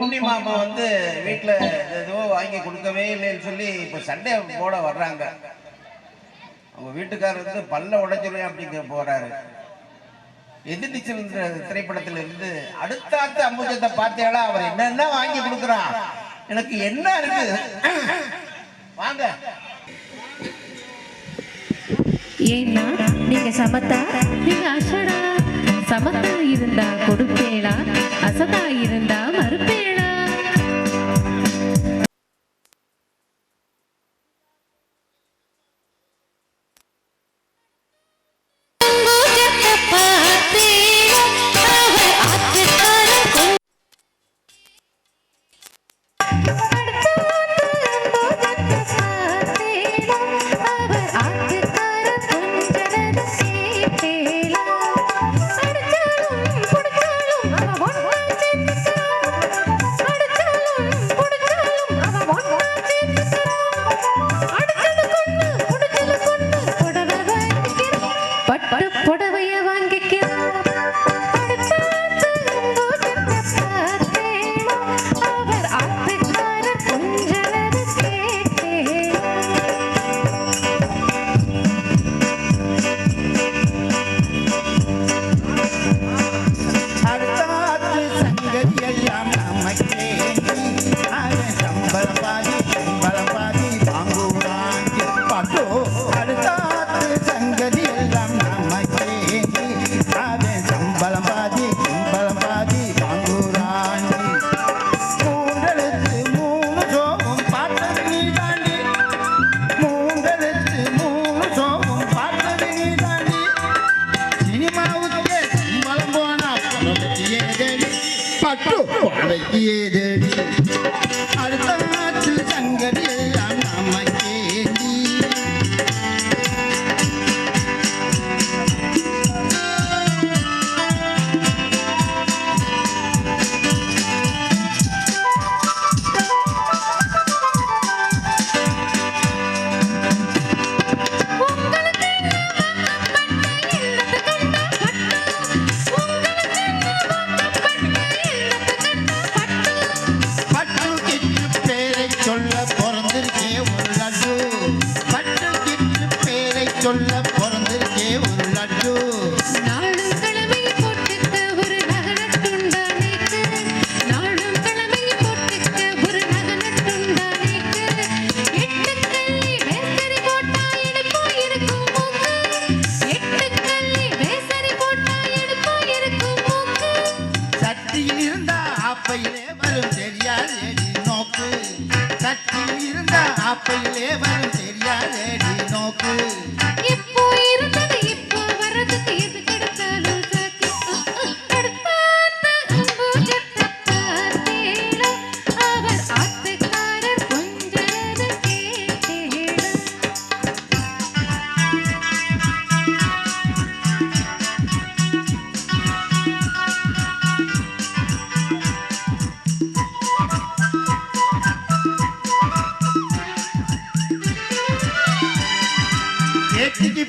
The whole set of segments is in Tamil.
பொன்னி மாமா வந்து வீட்டுல ஏதோ வாங்கி கொடுக்கவே இல்லைன்னு சொல்லி இப்ப சண்டை போட வர்றாங்க. அவங்க வீட்டுக்காரர் வந்து பல்ல உடைச்சிருவேன் அப்படிங்க போறாரு. எதிர்நீச்சல் திரைப்படத்துல இருந்து அடுத்த அம்புஜத்தை பார்த்தேடா, அவர் என்னென்ன வாங்கி கொடுக்குறான், எனக்கு என்ன இருக்கு வாங்க. ஏன்னா நீங்க சமத்தா, நீங்க அசடா. சமத்தா இருந்தா கொடுப்பேளா, அசதா இருந்தா மறுப்பேளா.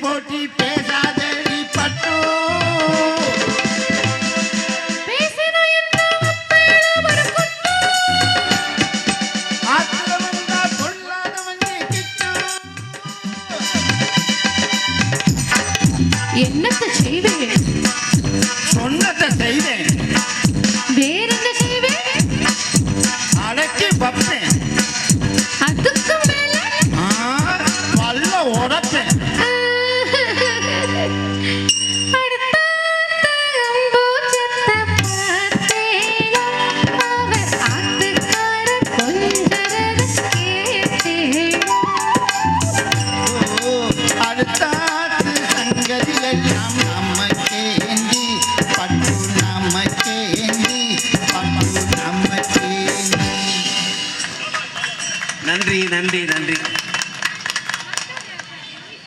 போட்டி பேசாதடி பட்டு என்னத்தை செய்வேன், சொன்னதை செய்வேன், வேற என்ன செய்வேன், அடக்கி பப்பேன், அதுக்கு மேல பல்ல உடப்பேன். நன்றி நன்றி நன்றி.